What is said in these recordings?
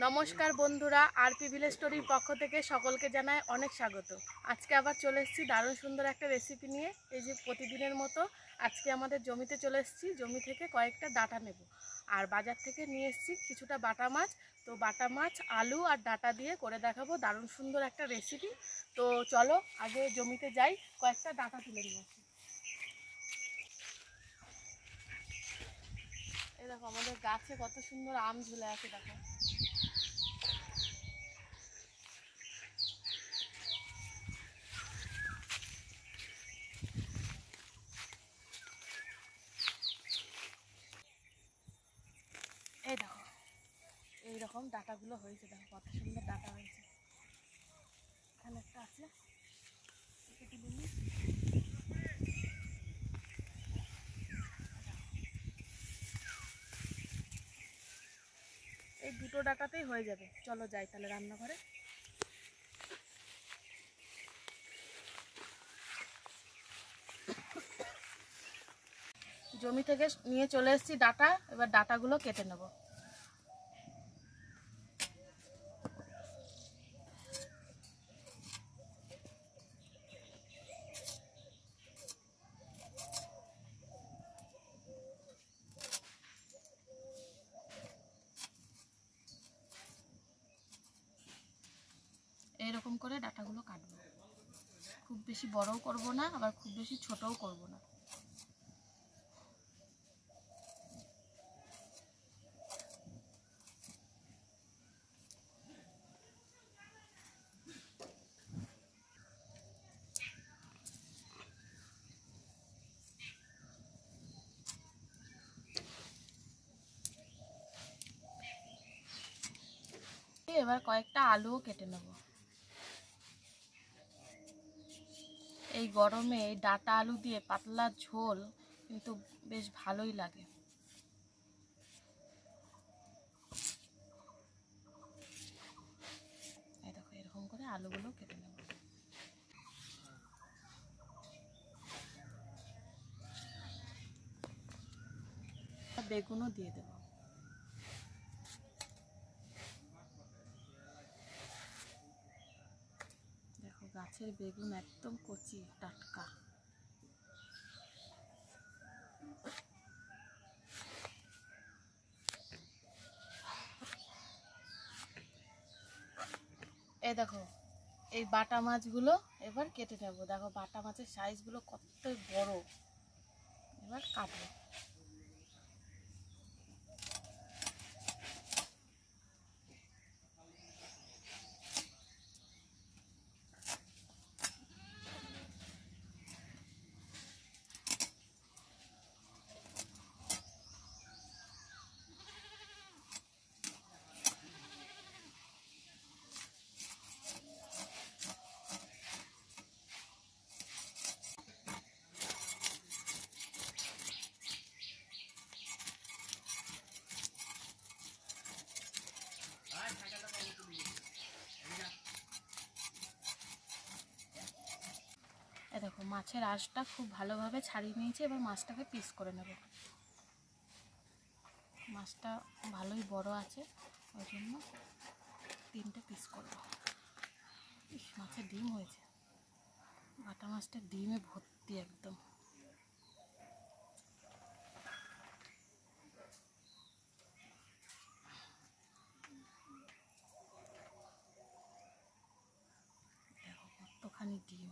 নমস্কার বন্ধুরা, RP village স্টোরির পক্ষ থেকে সকলকে জানাই অনেক স্বাগত। আজকে আবার চলে এসেছি দারুণ সুন্দর একটা রেসিপি নিয়ে। এই যে প্রতিদিনের মতো আজকে আমাদের জমিতে চলে এসেছি। জমি থেকে কয়েকটা ডাঁটা নেব, আর বাজার থেকে নিয়ে এসেছি কিছুটা বাটা মাছ। তো বাটা মাছ, আলু আর ডাঁটা দিয়ে করে দেখাবো দারুণ সুন্দর একটা রেসিপি। তো চলো আগে জমিতে যাই, কয়েকটা ডাঁটা তুলে নিয়ে আসি। এই দেখো আমাদের গাছে কত সুন্দর আম ঝুলে আছে, দেখো। এই দেখো এইরকম ডাঁটাগুলো হয়েছে, দেখো কত সুন্দর ডাঁটা হয়েছে। এখানে একটা আছে, এই দুটো ডাঁটাতেই হয়ে যাবে। চলো যাই তাহলে রান্নাঘরে। জমি থেকে নিয়ে চলে এসেছি ডাঁটা, এবার ডাঁটাগুলো কেটে নেব। এইরকম করে ডাঁটাগুলো কাটবো, খুব বেশি বড়ও করব না, আবার খুব বেশি ছোটও করব না। এবার কয়েকটা আলুও কেটে নেব। এই গরমে এই ডাঁটা আলু দিয়ে পাতলা ঝোল কিন্তু বেশ ভালোই লাগে। এই দেখো এরকম করে আলুগুলো কেটে নেব। বেগুনও দিয়ে দেব। দেখো গাছের বেগুন একদম কচি টাটকা। এই দেখো এই বাটা মাছগুলো এবার কেটে নেব। দেখো বাটা মাছের সাইজগুলো কত বড়, এবার কাটবো। দেখো মাছের আঁশটা খুব ভালোভাবে ছাড়িয়ে নিয়েছি, এবার মাছটাকে পিস করে নেব। মাছটা ভালোই বড় আছে, ওই জন্য 3টে পিস করব। মাছের ডিম হয়েছে, বাটা মাছটা ডিমে ভর্তি একদম। দেখো কতখানি ডিম।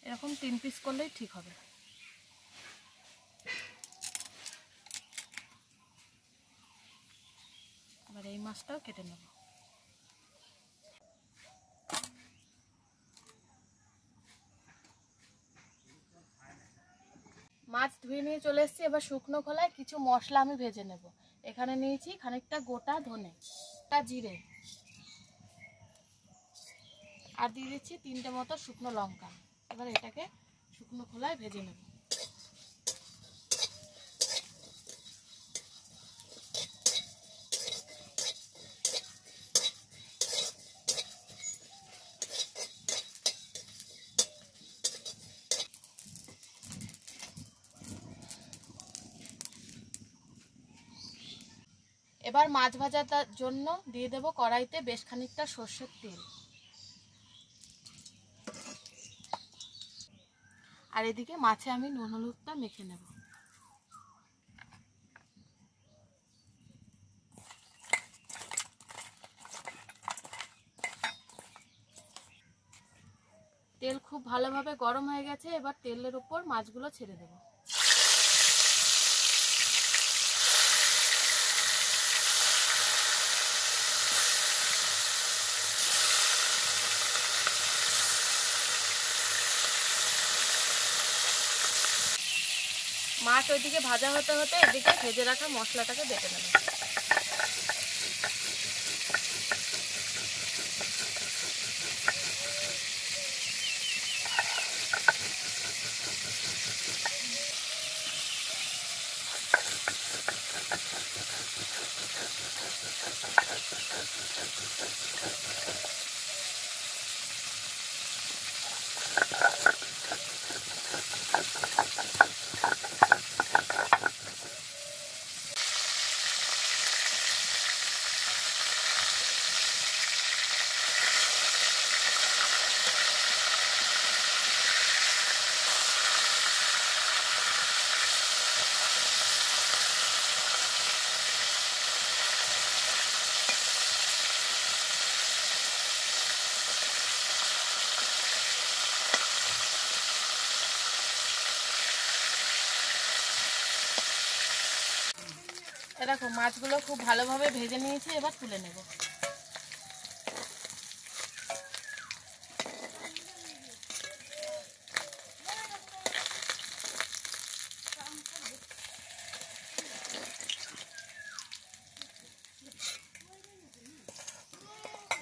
এরকম 3 পিস করলেই ঠিক হবে। এবার এই মাছটাও কেটে নেব। মাছ ধুয়ে নিয়ে চলে এসেছি, এবার শুকনো খোলায় কিছু মশলা আমি ভেজে নেব। এখানে নিয়েছি খানিকটা গোটা ধনে, জিরে, আর দিয়ে দিচ্ছি 3টে মতো শুকনো লঙ্কা। এবার এটাকে শুকনো খোলায় ভেজে নেব। এবার মাছ ভাজার জন্য দিয়ে দেব কড়াইতে বেশ খানিকটা সর্ষের তেল। আর এদিকে মাছে আমি নুন হলুদটা মেখে নেব। তেল খুব ভালোভাবে গরম হয়ে গেছে, এবার তেলের উপর মাছগুলো ছেড়ে দেব। মাছ ওইদিকে ভাজা হতে হতে এদিকে ভেজে রাখা মশলাটাকে বেটে নেব। দেখো মাছগুলো খুব ভালোভাবে ভেজে নিয়েছি, এবার তুলে নেব।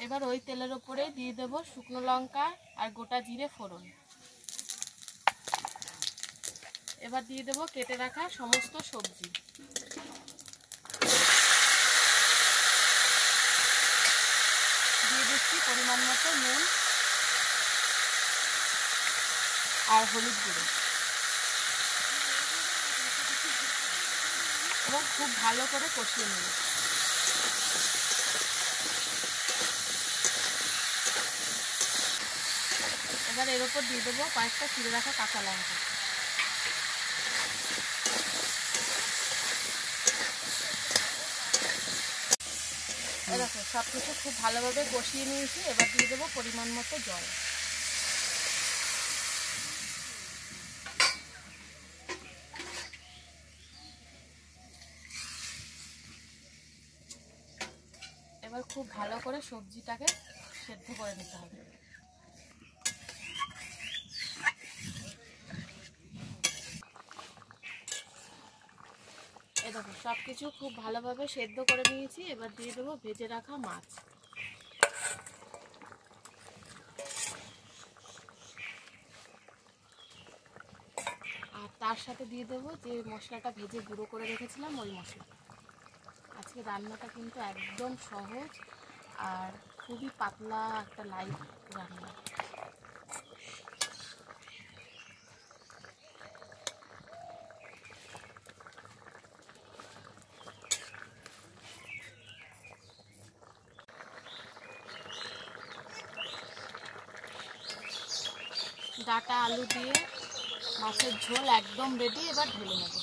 এবার ওই তেলের উপরে দিয়ে দেব শুকনো লঙ্কা আর গোটা জিরে ফোড়ন। এবার দিয়ে দেব কেটে রাখা সমস্ত সবজি। দিয়ে দিচ্ছি পরিমাণ মতো নুন আর হলুদ গুঁড়ো। এবং খুব ভালো করে কষিয়ে নেব। এবার এর উপর দিয়ে দেবো কয়েকটা চিড়ে রাখা কাঁচা লঙ্কা। দেখো সব কিছু খুব ভালোভাবে কষিয়ে নিয়েছি, এবার দিয়ে দেবো পরিমাণ মতো জল। এবার খুব ভালো করে সবজিটাকে সেদ্ধ করে নিতে হবে। এই দেখো সব কিছু খুব ভালোভাবে সেদ্ধ করে নিয়েছি, এবার দিয়ে দেবো ভেজে রাখা মাছ। আর তার সাথে দিয়ে দেবো যে মশলাটা ভেজে গুঁড়ো করে রেখেছিলাম ওই মশলা। আজকে রান্নাটা কিন্তু একদম সহজ আর খুবই পাতলা একটা লাইট রান্না। ডাটা আলু দিয়ে মাছের ঝোল একদম রেডি, এবার ঢেলে নেব।